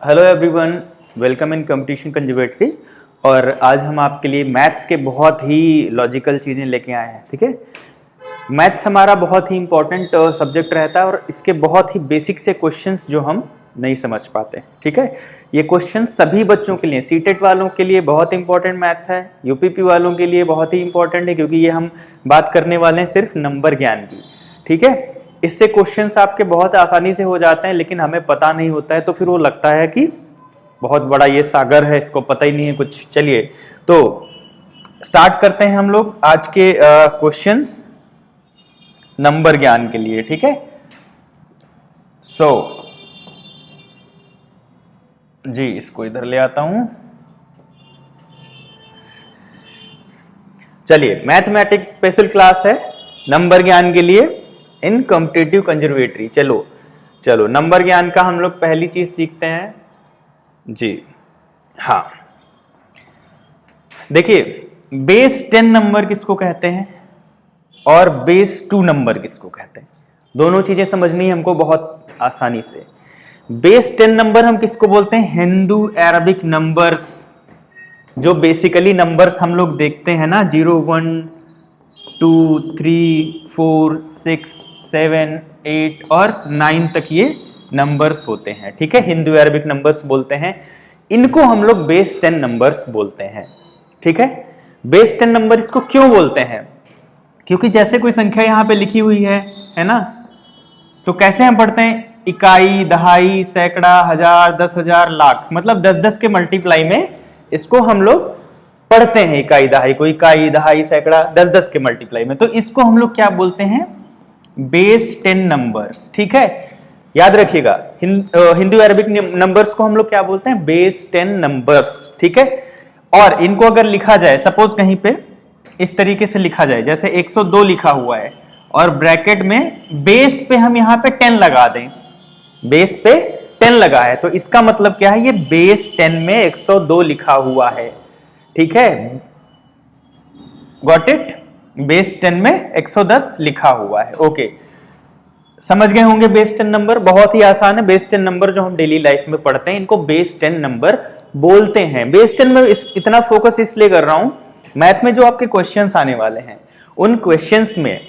Hello everyone, welcome in competition conservatory. और आज हम आपके लिए मैथ्स के बहुत ही लॉजिकल चीज़ें लेके आए हैं। ठीक है, मैथ्स हमारा बहुत ही इंपॉर्टेंट सब्जेक्ट रहता है और इसके बहुत ही बेसिक से क्वेश्चंस जो हम नहीं समझ पाते। ठीक है, ये क्वेश्चन सभी बच्चों के लिए, सीटेट वालों के लिए बहुत इंपॉर्टेंट मैथ्स है, यूपीपी वालों के लिए बहुत ही इंपॉर्टेंट है, क्योंकि ये हम बात करने वाले हैं सिर्फ नंबर ज्ञान की। ठीक है, इससे क्वेश्चंस आपके बहुत आसानी से हो जाते हैं, लेकिन हमें पता नहीं होता है तो फिर वो लगता है कि बहुत बड़ा ये सागर है, इसको पता ही नहीं है कुछ। चलिए तो स्टार्ट करते हैं हम लोग आज के क्वेश्चंस नंबर ज्ञान के लिए। ठीक है, जी इसको इधर ले आता हूं। चलिए, मैथमेटिक्स स्पेशल क्लास है नंबर ज्ञान के लिए इन कॉम्पिटिटिव कंजर्वेटरी। चलो नंबर ज्ञान का हम लोग पहली चीज सीखते हैं जी। हाँ, देखिए, बेस 10 नंबर किसको कहते हैं और बेस 2 नंबर किसको कहते हैं, दोनों चीजें समझनी है हमको बहुत आसानी से। बेस 10 नंबर हम किसको बोलते हैं? हिंदू अरबिक नंबर्स, जो बेसिकली नंबर्स हम लोग देखते हैं ना, 0 1 2 3 4 6 7 8 और 9 तक ये नंबर्स होते हैं। ठीक है, हिंदू अरबिक नंबर्स बोलते हैं इनको, हम लोग बेस 10 नंबर्स बोलते हैं। ठीक है, बेस 10 नंबर इसको क्यों बोलते हैं? क्योंकि जैसे कोई संख्या यहां पे लिखी हुई है ना, तो कैसे हम पढ़ते हैं? इकाई, दहाई, सैकड़ा, हजार, 10,000, लाख, मतलब 10-10 के मल्टीप्लाई में इसको हम लोग पढ़ते हैं। इकाई दहाई को, इकाई दहाई सैकड़ा 10-10 के मल्टीप्लाई में, तो इसको हम लोग क्या बोलते हैं? Base 10 numbers. ठीक है, याद रखिएगा, हिंदू अरबिक नंबर्स को हम लोग क्या बोलते हैं? Base 10 numbers. ठीक है, और इनको अगर लिखा जाए, सपोज कहीं पे इस तरीके से लिखा जाए, जैसे 102 लिखा हुआ है और ब्रैकेट में बेस पे हम यहां पे 10 लगा दें, बेस पे 10 लगा है, तो इसका मतलब क्या है? ये बेस 10 में 102 लिखा हुआ है। ठीक है, गॉट इट? बेस 10 में 110 लिखा हुआ है। ओके, समझ गए होंगे बेस 10 नंबर, बहुत ही आसान है। बेस 10 नंबर जो हम डेली लाइफ में पढ़ते हैं, इनको बेस 10 नंबर बोलते हैं। बेस 10 में इतना फोकस इसलिए कर रहा हूं, मैथ में जो आपके क्वेश्चंस आने वाले हैं, उन क्वेश्चंस में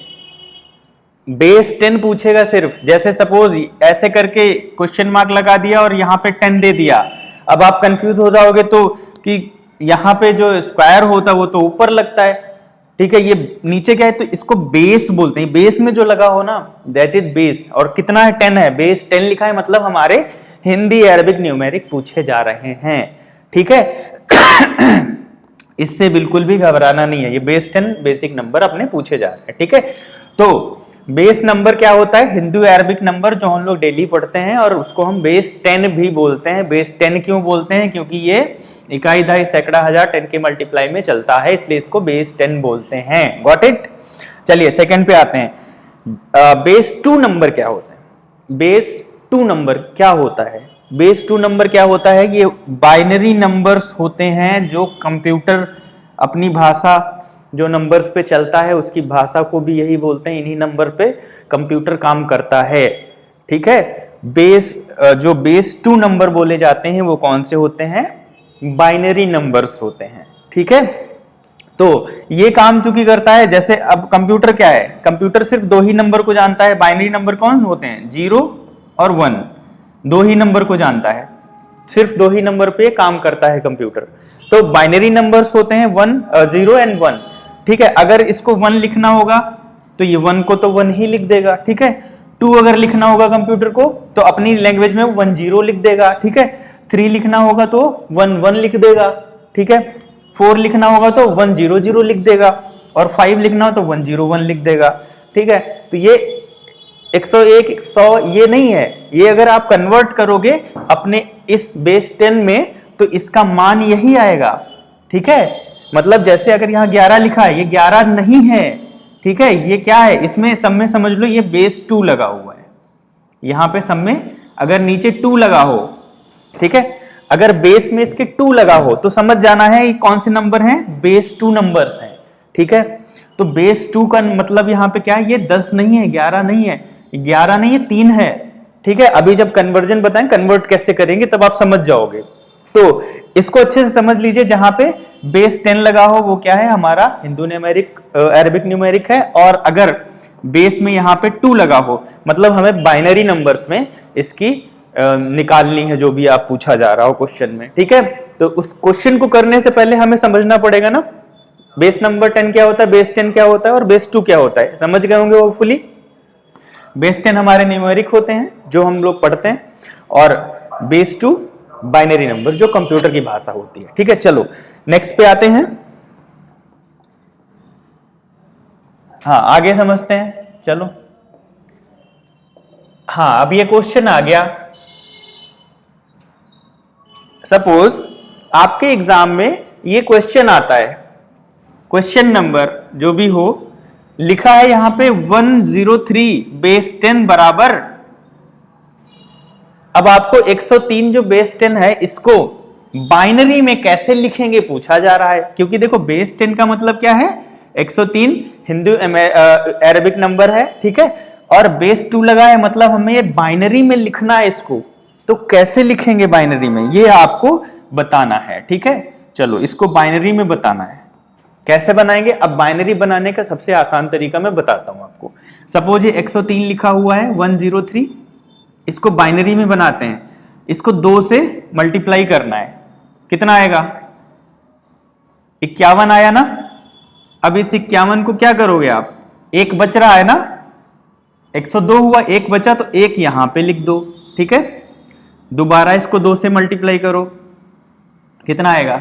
बेस 10 पूछेगा सिर्फ। जैसे सपोज ऐसे करके क्वेश्चन मार्क लगा दिया और यहां पे 10 दे दिया, अब आप कंफ्यूज हो जाओगे तो कि यहां पे जो स्क्वायर होता है वो तो ऊपर लगता है, ठीक है, ये नीचे क्या है, तो इसको बेस बोलते हैं। बेस में जो लगा हो ना, दैट इज बेस। और कितना है? 10 है, बेस 10 लिखा है, मतलब हमारे हिंदी अरबिक न्यूमेरिक पूछे जा रहे हैं। ठीक है, इससे बिल्कुल भी घबराना नहीं है, ये बेस 10 बेसिक नंबर अपने पूछे जा रहे हैं। ठीक है, तो बेस नंबर क्या होता है? हिंदू अरबिक नंबर जो हम लोग डेली पढ़ते हैं, और उसको हम बेस 10 भी बोलते हैं। बेस 10 क्यों बोलते हैं? क्योंकि ये इकाई, दहाई, सैकड़ा, हजार 10 के मल्टीप्लाई में चलता है, इसलिए इसको बेस 10 बोलते हैं। Got it? चलिए सेकंड पे आते हैं। बेस 2 नंबर क्या होता है? बेस 2 नंबर क्या होता है? बेस 2 नंबर क्या होता है? ये बाइनरी नंबर्स होते हैं, जो कंप्यूटर अपनी भाषा जो नंबर्स पे चलता है उसकी भाषा को भी यही बोलते हैं, इन्हीं नंबर पे कंप्यूटर काम करता है। ठीक है, जो बेस 2 नंबर बोले जाते हैं वो कौन से होते हैं? बाइनरी नंबर्स होते हैं। ठीक है, तो ये काम चूंकि करता है, जैसे अब कंप्यूटर क्या है? कंप्यूटर सिर्फ 2 ही नंबर को जानता है। बाइनरी नंबर कौन होते हैं? 0 और 1, 2 ही नंबर को जानता है, सिर्फ 2 ही नंबर पे काम करता है कंप्यूटर। तो बाइनरी नंबर्स होते हैं 0 एंड 1। ठीक है, अगर इसको 1 लिखना होगा तो ये 1 को तो 1 ही लिख देगा। ठीक है, 2 अगर लिखना होगा कंप्यूटर को तो अपनी लैंग्वेज में 1 0 लिख देगा। ठीक है, 3 लिखना होगा तो 1 1 लिख देगा। ठीक है, 4 लिखना होगा तो 1 0 0 लिख देगा, और 5 लिखना हो तो 1 0 1 लिख देगा। ठीक है, तो ये 101 100 ये नहीं है, ये अगर आप कन्वर्ट करोगे अपने इस बेस 10 में तो इसका मान यही आएगा। ठीक है, मतलब जैसे अगर यहाँ 11 लिखा है, ये 11 नहीं है। ठीक है, ये क्या है? इसमें सब में समझ लो ये बेस 2 लगा हुआ है। यहां पे सब में अगर नीचे 2 लगा हो, ठीक है, अगर बेस में इसके 2 लगा हो तो समझ जाना है ये कौन से नंबर हैं? बेस 2 नंबर्स हैं। ठीक है, तो बेस 2 का मतलब यहां पे क्या है? ये 10 नहीं है, 11 नहीं है, 11 नहीं है, 3 है। ठीक है, अभी जब कन्वर्जन बताएं कन्वर्ट कैसे करेंगे तब आप समझ जाओगे। तो इसको अच्छे से समझ लीजिए, जहां पे बेस 10 लगा हो वो क्या है, हमारा हिंदू न्यूमेरिक अरेबिक न्यूमेरिक है, और अगर बेस में यहाँ पे 2 लगा हो मतलब हमें बाइनरी नंबर्स में इसकी निकालनी है, जो भी आप पूछा जा रहा हो क्वेश्चन में, ठीक है। तो उस क्वेश्चन को करने से पहले हमें समझना पड़ेगा ना बेस नंबर 10 क्या होता है, बेस 10 क्या होता है और बेस 2 क्या होता है। समझ गए होंगे होपफुली। बेस 10 हमारे न्यूमेरिक होते हैं जो हम लोग पढ़ते हैं, और बेस 2 बाइनरी नंबर जो कंप्यूटर की भाषा होती है, ठीक है। चलो नेक्स्ट पे आते हैं। हाँ आगे समझते हैं, चलो। हाँ अब ये क्वेश्चन आ गया, सपोज आपके एग्जाम में ये क्वेश्चन आता है, क्वेश्चन नंबर जो भी हो लिखा है यहां पे 103 बेस 10 बराबर। अब आपको 103 जो बेस 10 है इसको बाइनरी में कैसे लिखेंगे पूछा जा रहा है, क्योंकि देखो बेस 10 का मतलब क्या है, 103 हिंदू अरेबिक नंबर है, ठीक है, और बेस 2 लगा है मतलब हमें ये बाइनरी में लिखना है इसको। तो कैसे लिखेंगे बाइनरी में ये आपको बताना है, ठीक है। चलो इसको बाइनरी में बताना है, कैसे बनाएंगे। अब बाइनरी बनाने का सबसे आसान तरीका मैं बताता हूं आपको। सपोज ये 103 लिखा हुआ है 103, इसको बाइनरी में बनाते हैं, इसको 2 से मल्टीप्लाई करना है, कितना आएगा 51 आया ना। अब इस 51 को क्या करोगे आप, एक बच रहा है ना, 102 हुआ, एक बचा तो एक यहां पे लिख दो, ठीक है। दोबारा इसको 2 से मल्टीप्लाई करो, कितना आएगा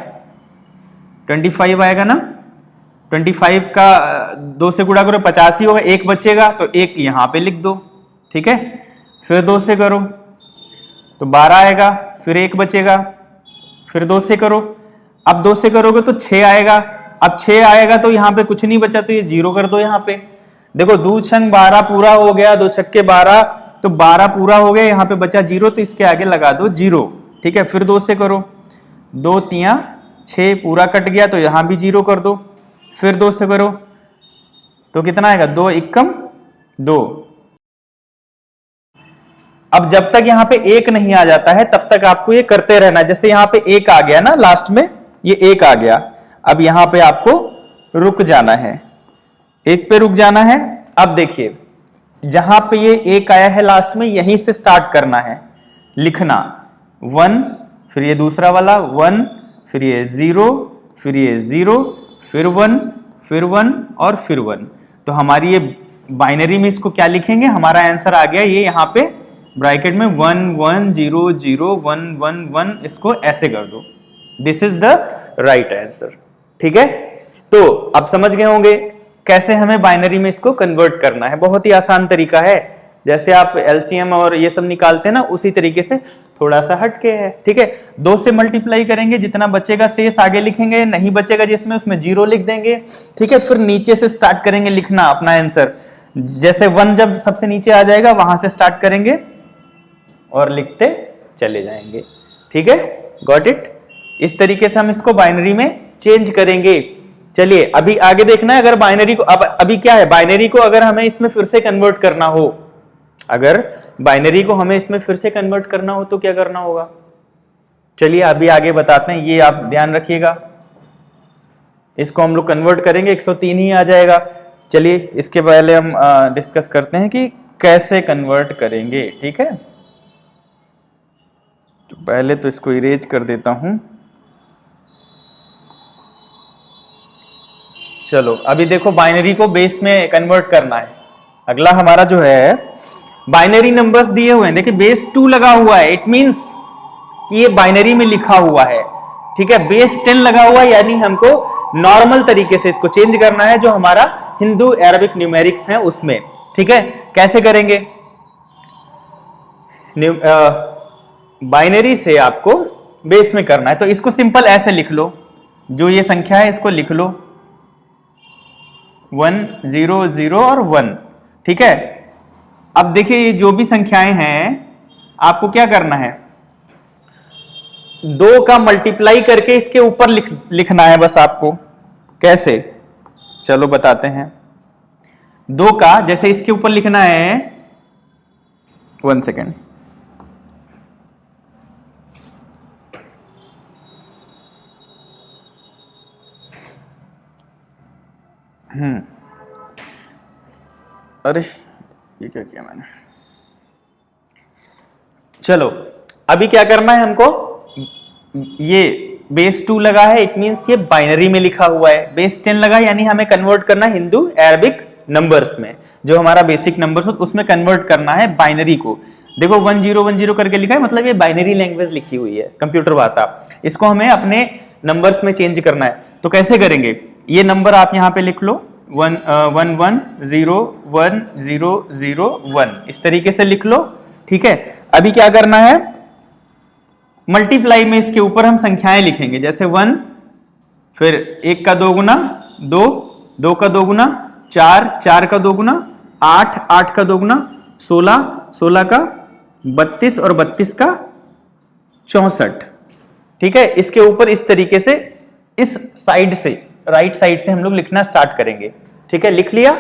25 आएगा ना। 25 का 2 से गुणा करो 85 होगा, एक बचेगा तो एक यहां पे लिख दो, ठीक है। फिर 2 से करो तो 12 आएगा, फिर एक बचेगा, फिर 2 से करो, अब 2 से करोगे तो 6 आएगा, अब 6 आएगा तो यहां पे कुछ नहीं बचा तो ये 0 कर दो। यहां पे देखो 2 छंग 12 पूरा हो गया, 2 छक्के 12 तो 12 पूरा हो गया, यहां पे बचा 0 तो इसके आगे लगा दो 0, ठीक है। फिर 2 से करो, 2 तिया 6 पूरा कट गया तो यहां भी 0 कर दो। फिर 2 से करो तो कितना आएगा 2 एकम 2। अब जब तक यहां पे 1 नहीं आ जाता है तब तक आपको ये करते रहना। जैसे यहां पे 1 आ गया ना, लास्ट में ये 1 आ गया, अब यहां पे आपको रुक जाना है, 1 पे रुक जाना है। अब देखिए जहां पे ये 1 आया है लास्ट में, यहीं से स्टार्ट करना है लिखना 1, फिर ये दूसरा वाला 1, फिर ये 0, फिर ये 0, फिर 1, फिर 1 और फिर 1। तो हमारी ये बाइनरी में इसको क्या लिखेंगे, हमारा आंसर आ गया ये यहां पे ब्रैकेट में 1 1 0 0 1 1 1, इसको ऐसे कर दो, this is the right answer, ठीक है। तो अब समझ गए होंगे कैसे हमें बाइनरी में इसको कन्वर्ट करना है। बहुत ही आसान तरीका है, जैसे आप एलसीएम और ये सब निकालते हैं ना उसी तरीके से, थोड़ा सा हटके है, ठीक है। 2 से मल्टीप्लाई करेंगे, जितना बचेगा शेष आगे लिखेंगे, नहीं बचेगा जिसमें उसमें 0 लिख देंगे, ठीक है। फिर नीचे से स्टार्ट करेंगे लिखना अपना आंसर, जैसे 1 जब सबसे नीचे आ जाएगा वहां से स्टार्ट करेंगे और लिखते चले जाएंगे, ठीक है। Got it. इस तरीके से हम इसको बाइनरी में चेंज करेंगे। चलिए अभी आगे देखना है, अगर बाइनरी को अभी क्या है, बाइनरी को अगर हमें इसमें फिर से कन्वर्ट करना हो, अगर बाइनरी को हमें इसमें फिर से कन्वर्ट करना हो तो क्या करना होगा, चलिए अभी आगे बताते हैं, ये आप ध्यान रखिएगा। इसको हम लोग कन्वर्ट करेंगे 103 ही आ जाएगा। चलिए इसके पहले हम डिस्कस करते हैं कि कैसे कन्वर्ट करेंगे, ठीक है। तो पहले तो इसको इरेज कर देता हूं। चलो अभी देखो बाइनरी को बेस में कन्वर्ट करना है। अगला हमारा जो है बाइनरी नंबर्स दिए हुए हैं, देखिए बेस 2 लगा हुआ है, इट मींस कि ये बाइनरी में लिखा हुआ है, ठीक है। बेस 10 लगा हुआ है यानी हमको नॉर्मल तरीके से इसको चेंज करना है जो हमारा हिंदू अरबिक न्यूमेरिक्स है उसमें, ठीक है। कैसे करेंगे, बाइनरी से आपको बेस में करना है, तो इसको सिंपल ऐसे लिख लो, जो ये संख्या है इसको लिख लो 1 0 0 और 1, ठीक है। अब देखिए ये जो भी संख्याएं हैं आपको क्या करना है, 2 का मल्टीप्लाई करके इसके ऊपर लिखना है बस आपको। कैसे, चलो बताते हैं। 2 का जैसे इसके ऊपर लिखना है, 1 सेकेंड, अरे ये क्या किया मैंने। चलो अभी क्या करना है हमको, ये बेस 2 लगा है, इट मींस ये बाइनरी में लिखा हुआ है। बेस 10 लगा यानी हमें कन्वर्ट करना है हिंदू अरबिक नंबर्स में, जो हमारा बेसिक नंबर्स हो उसमें कन्वर्ट करना है बाइनरी को। देखो 1010 करके लिखा है, मतलब ये बाइनरी लैंग्वेज लिखी हुई है, कंप्यूटर भाषा। इसको हमें अपने नंबर्स में चेंज करना है। तो कैसे करेंगे, ये नंबर आप यहां पे लिख लो 11011001, इस तरीके से लिख लो। ठीक है, अभी क्या करना है, मल्टीप्लाई में इसके ऊपर हम संख्याएं लिखेंगे, जैसे 1, फिर 1 का 2 गुना 2, 2 का 2 गुना 4, 4 का 2 गुना 8, 8 का 2 गुना 16, 16 का 32 और 32 का 64। ठीक है, इसके ऊपर इस तरीके से इस साइड से, राइट साइड से हम लोग लिखना स्टार्ट करेंगे। ठीक है, लिख लिया।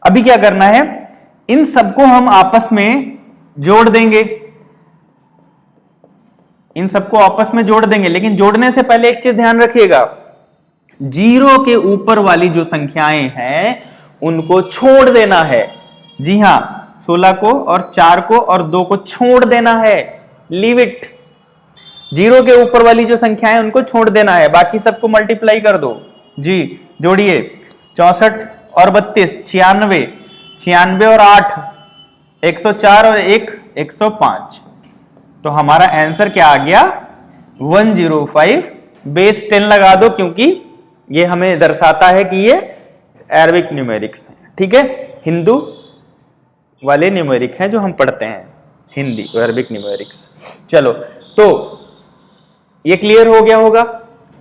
अभी क्या करना है, इन सबको हम आपस में जोड़ देंगे, इन सबको आपस में जोड़ देंगे। लेकिन जोड़ने से पहले एक चीज ध्यान रखिएगा, जीरो के ऊपर वाली जो संख्याएं हैं उनको छोड़ देना है। जी हां, 16 को और 4 को और 2 को छोड़ देना है, लीव इट। जीरो के ऊपर वाली जो संख्याएं उनको छोड़ देना है, बाकी सबको मल्टीप्लाई कर दो। जी जोड़िए, 64 और 32 96, 96 और 8 104 और 1 105। तो हमारा आंसर क्या आ गया, 105। बेस 10 लगा दो क्योंकि ये हमें दर्शाता है कि ये अरबिक न्यूमेरिक्स है। ठीक है, हिंदू वाले न्यूमेरिक हैं जो हम पढ़ते हैं, हिंदी अरबिक न्यूमेरिक्स। चलो तो ये क्लियर हो गया होगा।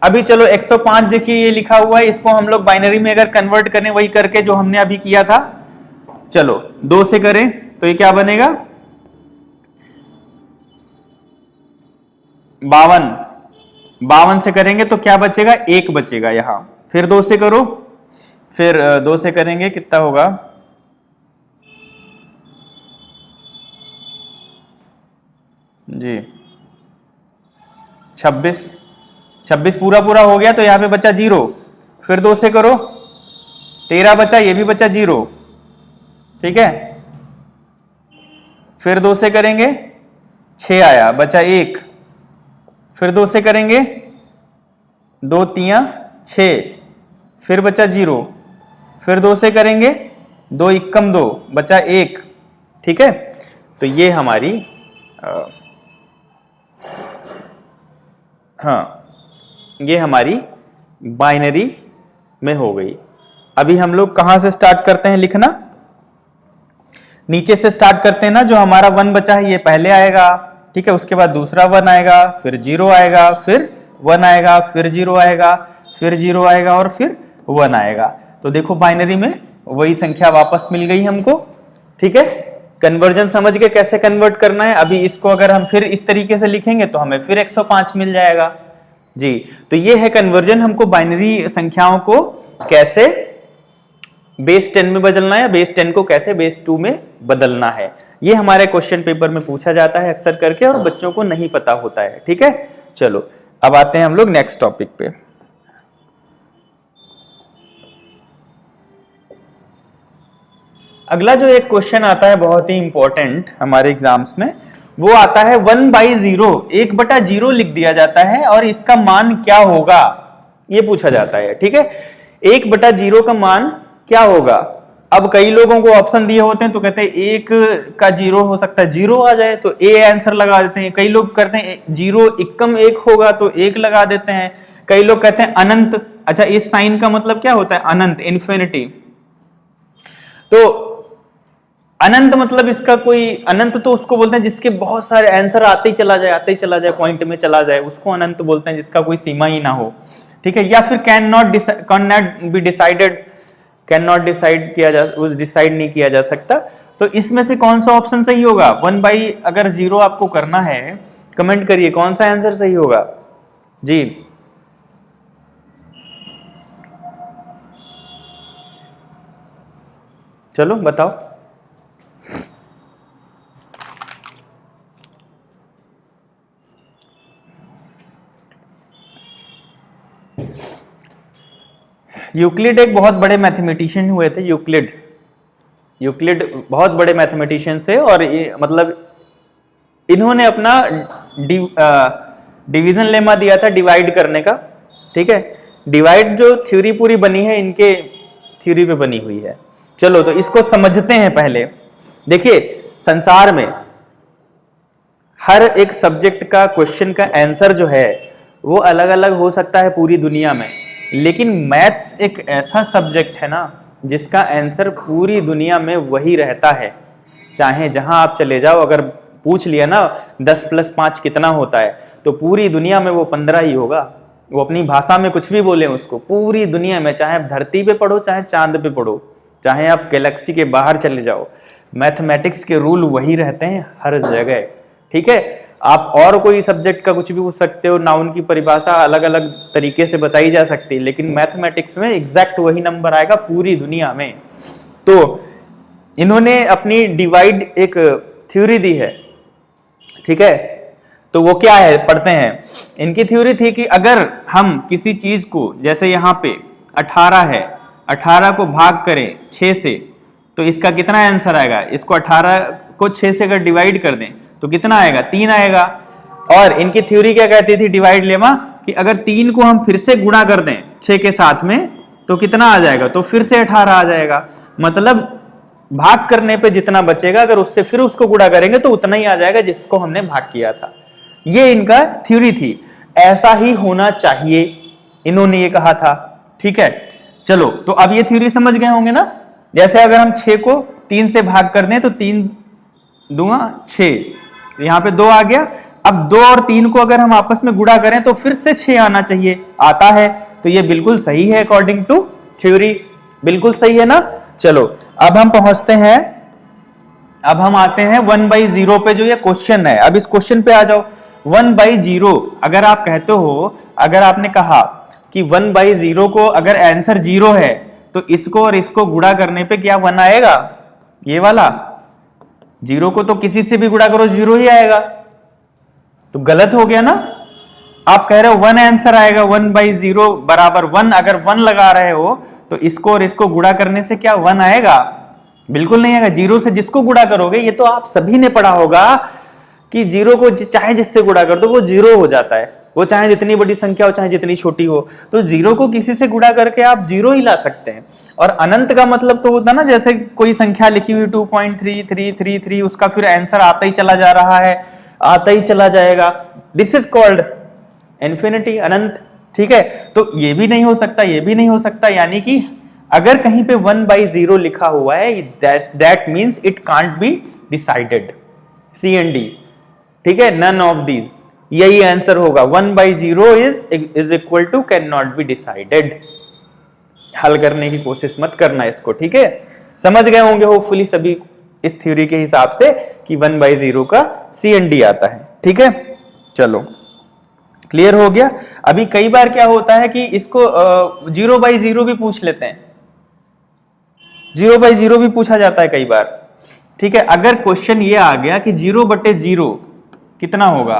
अभी चलो 105 देखिए ये लिखा हुआ है, इसको हम लोग बाइनरी में अगर कन्वर्ट करें वही करके जो हमने अभी किया था। चलो 2 से करें तो ये क्या बनेगा, 52। 52 से करेंगे तो क्या बचेगा, 1 बचेगा यहां। फिर 2 से करो, फिर 2 से करेंगे कितना होगा, जी 26। 26 पूरा पूरा हो गया तो यहां पे बचा 0। फिर 2 से करो, 13 बचा, ये भी बचा 0। ठीक है, फिर 2 से करेंगे 6 आया, बचा 1। फिर 2 से करेंगे 2 3 6, फिर बचा 0। फिर 2 से करेंगे 2 1 2, बचा 1। ठीक है, तो ये हमारी हाँ ये हमारी बाइनरी में हो गई। अभी हम लोग कहां से स्टार्ट करते हैं लिखना, नीचे से स्टार्ट करते हैं ना, जो हमारा 1 बचा है ये पहले आएगा। ठीक है, उसके बाद दूसरा 1 आएगा, फिर 0 आएगा, फिर 1 आएगा, फिर 0 आएगा, फिर 0 आएगा और फिर 1 आएगा। तो देखो बाइनरी में वही संख्या वापस मिल गई हमको। ठीक है, कन्वर्जन समझ गए कैसे कन्वर्ट करना है। अभी इसको अगर हम फिर इस तरीके से लिखेंगे तो हमें फिर 105 मिल जाएगा। जी, तो ये है कन्वर्जन, हमको बाइनरी संख्याओं को कैसे बेस 10 में बदलना है, बेस 10 को कैसे बेस 2 में बदलना है। ये हमारे क्वेश्चन पेपर में पूछा जाता है अक्सर करके और बच्चों को नहीं पता होता है। ठीक है, चलो अब आते हैं हम लोग नेक्स्ट टॉपिक पे। अगला जो एक क्वेश्चन आता है बहुत ही इंपॉर्टेंट हमारे एग्जाम्स में, वो आता है 1/0, 1/0 लिख दिया जाता है और इसका मान क्या होगा, ये पूछा जाता है। ठीक है, 1/0 का मान क्या होगा। अब कई लोगों को ऑप्शन दिए होते हैं तो कहते हैं 1 का 0 हो सकता है 0 आ जाए तो ए आंसर लगा देते हैं। कई लोग करते हैं 0 एकम 1 होगा तो 1 लगा देते हैं। कई लोग कहते हैं अनंत। अच्छा, इस साइन का मतलब क्या होता है, अनंत, इन्फिनिटी। तो अनंत मतलब इसका कोई, अनंत तो उसको बोलते हैं जिसके बहुत सारे आंसर आते ही चला जाए, आते ही चला जाए, पॉइंट में चला जाए, उसको अनंत बोलते हैं, जिसका कोई सीमा ही ना हो। ठीक है, या फिर can not be decided, can not decide किया जा, उस डिसाइड नहीं किया जा सकता। तो इसमें से कौन सा ऑप्शन सही होगा, 1/0 आपको करना है, कमेंट करिए कौन सा आंसर सही होगा। जी चलो बताओ। यूक्लिड एक बहुत बड़े मैथमेटिशियन हुए थे। यूक्लिड बहुत बड़े मैथमेटिशियन थे और मतलब इन्होंने अपना डिवीजन लेमा दिया था डिवाइड करने का। ठीक है, डिवाइड जो थ्योरी पूरी बनी है इनके थ्योरी पे बनी हुई है। चलो तो इसको समझते हैं पहले। देखिए संसार में हर एक सब्जेक्ट का क्वेश्चन का आंसर जो है वो अलग अलग हो सकता है पूरी दुनिया में, लेकिन मैथ्स एक ऐसा सब्जेक्ट है ना जिसका आंसर पूरी दुनिया में वही रहता है। चाहे जहां आप चले जाओ, अगर पूछ लिया ना 10 + 5 कितना होता है, तो पूरी दुनिया में वो 15 ही होगा। वो अपनी भाषा में कुछ भी बोले उसको, पूरी दुनिया में, चाहे आप धरती पे पढ़ो, चाहे चांद पे पढ़ो, चाहे आप गैलेक्सी के बाहर चले जाओ, मैथमेटिक्स के रूल वही रहते हैं हर जगह। ठीक है, आप और कोई सब्जेक्ट का कुछ भी पूछ सकते हो, नाउन की परिभाषा अलग अलग तरीके से बताई जा सकती है, लेकिन मैथमेटिक्स में एग्जैक्ट वही नंबर आएगा पूरी दुनिया में। तो इन्होंने अपनी डिवाइड एक थ्योरी दी है। ठीक है, तो वो क्या है पढ़ते हैं। इनकी थ्योरी थी कि अगर हम किसी चीज को, जैसे यहाँ पे 18 है, 18 को भाग करें 6 से, तो इसका कितना आंसर आएगा। इसको 18 को 6 से अगर डिवाइड कर दें तो कितना आएगा, 3 आएगा। और इनकी थ्योरी क्या कहती थी डिवाइड लेमा, कि अगर 3 को हम फिर से गुणा कर दें 6 के साथ में तो कितना आ जाएगा, तो फिर से 18 आ जाएगा। मतलब भाग करने पे जितना बचेगा अगर उससे फिर उसको गुणा करेंगे तो उतना ही आ जाएगा जिसको हमने भाग किया था। ये इनका थ्योरी थी, ऐसा ही होना चाहिए, इन्होंने ये कहा था। ठीक है, चलो तो अब ये थ्योरी समझ गए होंगे ना। जैसे अगर हम 6 को 3 से भाग कर दें तो 3 दूंगा 6, यहां पे 2 आ गया। अब 2 और 3 को अगर हम आपस में गुणा करें तो फिर से 6 आना चाहिए, आता है, तो ये बिल्कुल सही है अकॉर्डिंग टू थ्योरी, बिल्कुल सही है ना। चलो अब हम पहुंचते हैं, अब हम आते हैं 1/0 पे, जो ये क्वेश्चन है। अब इस क्वेश्चन पे आ जाओ। 1/0 अगर आप कहते हो, अगर आपने कहा कि 1/0 को अगर आंसर 0 है तो इसको और इसको गुणा करने पे क्या 1 आएगा, ये वाला 0 को तो किसी से भी गुणा करो 0 ही आएगा, तो गलत हो गया ना। आप कह रहे हो 1 आंसर आएगा, 1/0 बराबर 1, अगर 1 लगा रहे हो तो इसको और इसको गुणा करने से क्या 1 आएगा, बिल्कुल नहीं आएगा। 0 से जिसको गुणा करोगे, ये तो आप सभी ने पढ़ा होगा कि 0 को चाहे जिससे गुणा कर दो वो 0 हो जाता है, वो चाहे जितनी बड़ी संख्या हो चाहे जितनी छोटी हो, तो 0 को किसी से गुणा करके आप 0 ही ला सकते हैं। और अनंत का मतलब तो होता ना, जैसे कोई संख्या लिखी हुई 2.3333, उसका फिर आंसर आता ही चला जा रहा है, आता ही चला जाएगा, दिस इज कॉल्ड इन्फिनिटी, अनंत। ठीक है, तो ये भी नहीं हो सकता, ये भी नहीं हो सकता, यानी कि अगर कहीं पे 1/0 लिखा हुआ है, that means it can't be decided, C and D. ठीक है, नन ऑफ दीज, यही आंसर होगा। 1/0 is equal to can not be decided. हल करने की कोशिश मत करना इसको। ठीक है, समझ गए होंगे होपफुली सभी इस थ्योरी के हिसाब से कि 1/0 का सी एंड डी आता है। ठीक है, चलो क्लियर हो गया। अभी कई बार क्या होता है कि इसको 0/0 भी पूछ लेते हैं, 0/0 भी पूछा जाता है कई बार। ठीक है, अगर क्वेश्चन ये आ गया कि 0/0 कितना होगा,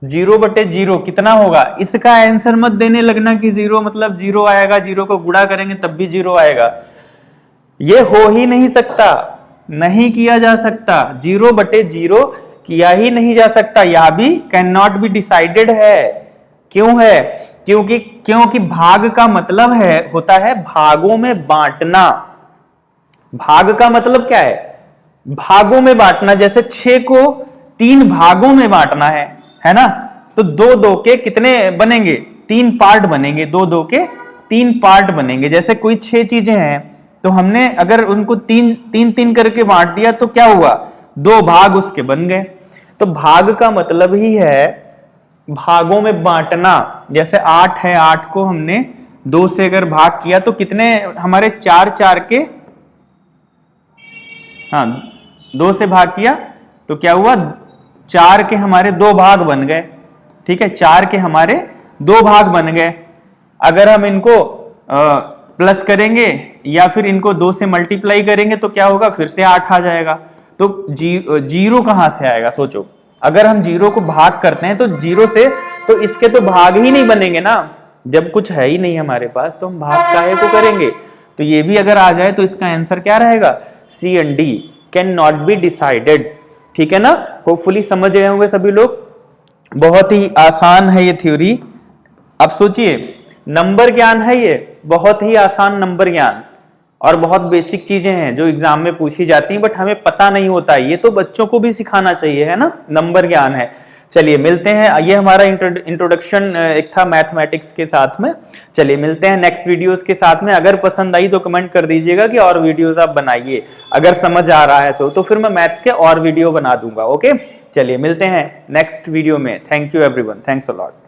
0/0 कितना होगा, इसका आंसर मत देने लगना कि 0 मतलब 0 आएगा, 0 को गुणा करेंगे तब भी 0 आएगा। ये हो ही नहीं सकता, नहीं किया जा सकता, 0/0 किया ही नहीं जा सकता, यह भी कैन नॉट बी डिसाइडेड है। क्यों है, क्योंकि भाग का मतलब है होता है भागों में बांटना। भाग का मतलब क्या है, भागों में बांटना। जैसे 6 को 3 भागों में बांटना है ना, तो 2-2 के कितने बनेंगे, 3 पार्ट बनेंगे, 2-2 के 3 पार्ट बनेंगे। जैसे कोई 6 चीजें हैं तो हमने अगर उनको 3-3 करके बांट दिया तो क्या हुआ, 2 भाग उसके बन गए। तो भाग का मतलब ही है भागों में बांटना। जैसे 8 है, 8 को हमने 2 से अगर भाग किया तो कितने हमारे 4 के, हाँ 2 से भाग किया तो क्या हुआ, 4 के हमारे 2 भाग बन गए। ठीक है, 4 के हमारे 2 भाग बन गए। अगर हम इनको प्लस करेंगे या फिर इनको 2 से मल्टीप्लाई करेंगे तो क्या होगा, फिर से 8 आ जाएगा। तो 0 कहां से आएगा, सोचो। अगर हम 0 को भाग करते हैं तो 0 से तो इसके तो भाग ही नहीं बनेंगे ना, जब कुछ है ही नहीं हमारे पास तो हम भाग काहे को करेंगे। तो ये भी अगर आ जाए तो इसका आंसर क्या रहेगा, C and D, can not be decided. ठीक है ना, होपफुली समझ गए होंगे सभी लोग। बहुत ही आसान है ये थ्योरी। अब सोचिए, नंबर ज्ञान है ये, बहुत ही आसान नंबर ज्ञान, और बहुत बेसिक चीजें हैं जो एग्जाम में पूछी जाती हैं, बट हमें पता नहीं होता है। ये तो बच्चों को भी सिखाना चाहिए, है ना, नंबर ज्ञान है। चलिए मिलते हैं, ये हमारा इंट्रोडक्शन एक था मैथमेटिक्स के साथ में। चलिए मिलते हैं नेक्स्ट वीडियोस के साथ में। अगर पसंद आई तो कमेंट कर दीजिएगा कि और वीडियोस आप बनाइए, अगर समझ आ रहा है तो फिर मैं मैथ्स के और वीडियो बना दूंगा। ओके, चलिए मिलते हैं नेक्स्ट वीडियो में। Thank you everyone, thanks a lot.